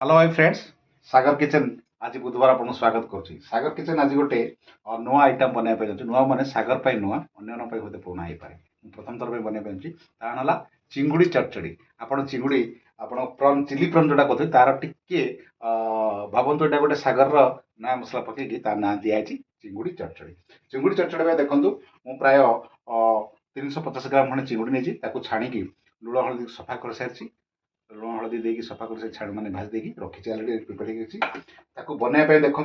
Hello भाई friends, सागर kitchen आज बुधवार आपको स्वागत करुच्ची। सागर किचन आज गोटे नुआ आइटम बनवाई नुआ मैंने सागर पर नुआ अन्य हूँ पुणा हो पाए प्रथम थर पर बनवाई ताना चिंगुड़ी चटचड़ी। आपड़ चिंगुड़ी आपड़ प्रन चिली प्रन जोटा कहते तार टिके भावतु यहाँ गोटे सागर ना मसला पकईकि ना दिखाई चिंगुड़ी चटचड़ी। चिंगुड़ी चटचड़ी देखो मुझे प्राय 350 ग्राम खंडे चिंगुड़ी नहीं छाणी लुण हल्दी सफा कर सारी लुण हल्दी देकी सफा कर छाड़ मैंने भाजी देकी रखी अलरेडी प्रिपेयर बनवाई देखो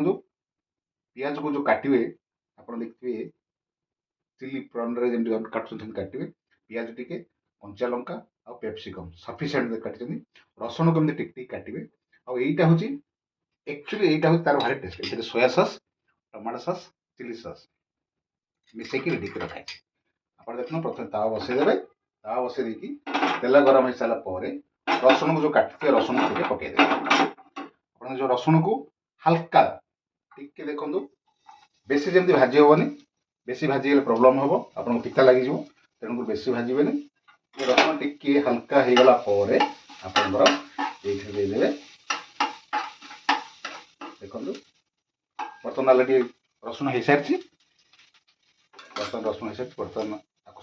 पिज को जो काटे आप देखिए चिली प्रन जमी काटुन काटे पिज टी कंचा लंका आ पेप्सिकम सफिसीयंट काटी रसुण को टिक काटे आईटा हूँ एक्चुअली यहाँ हूँ तार भारी टेस्ट ये सोया सस टमाटो सस चिली सस मिसेक रेडी कर रखा आप देखो प्रथम तावा बसईदे तावा बसई तेल गरम हो सारापर रसुण को जो काटते रसुण टे पकईदे आप जो रसुण को हल्का टिके देखो बेसी जमी भाजी हेनी बेसी भाजीगले प्रोब्लेम हम आपको पिता लगे तेणुक बेसी भाजबे रसुण टिके हल्का हो गला आपंकर ये देखो बर्तमान अलरेडी रसुण हो सारी बर्तमान रसुण हो सारी बर्तमान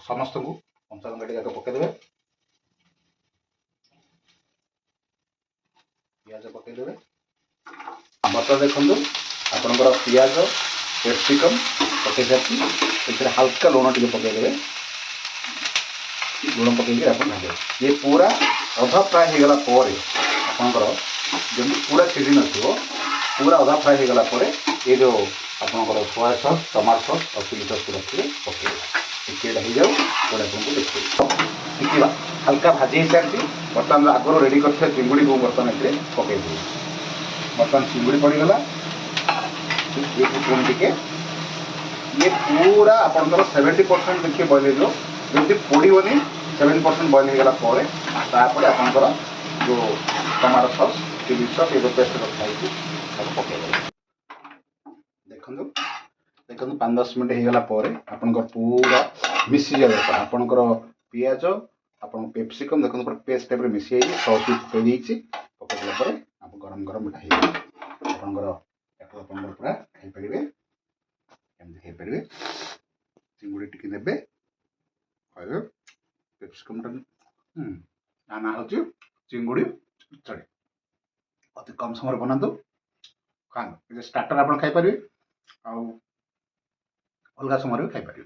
समस्त को कंचा लंका टी पकईदे पिज पकईदे बर्तमान देखो आपंकर पिज कैप्सिकम पकई सारी हल्का लुण टे पकईदे लुण पकईकि आप भाजे ये पूरा अधा फ्राए हो गला आपंकर जमी पूरा सीझी न पूरा अधा फ्राए हो गला ये जो आपंकर सोया सस टमाटो सस और चिली सस को रखिए पकईदे टिके हो जाऊ आपको देखिए टिके हल्का भाजी हो सारी बर्तमान आगुरी रेडी कर चिंगुड़ी को बर्तमान ये पकईदे बर्तमान चिंगुड़ी पड़गला ये पुणी टिके ये पूरा आपंकर 70% देखिए बॉइल हो जमी पोड़नी 70% बॉइल हो गला आपंकर जो टमाटो सस चिली सस ये पेस्ट रखाई पकईदे देखो देखो 5-10 मिनट हो गला आपंकर पूरा मिसी जाए आपंकर पिज आप पेप्सिकम देखो पूरा पेस्ट टाइप मिसी सस भी पकईदेला आप गरम गरम आपंकर पूरा खाईपारे खाईपारे चिंगुड़ी टिके देवे पेप्सिकम ता ना हूँ चिंगुड़ी चटचड़ी अति कम समय बनातु खाँ स्टार्टर आप खाईपारे अलग समय भी खाईपारे।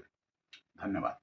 धन्यवाद।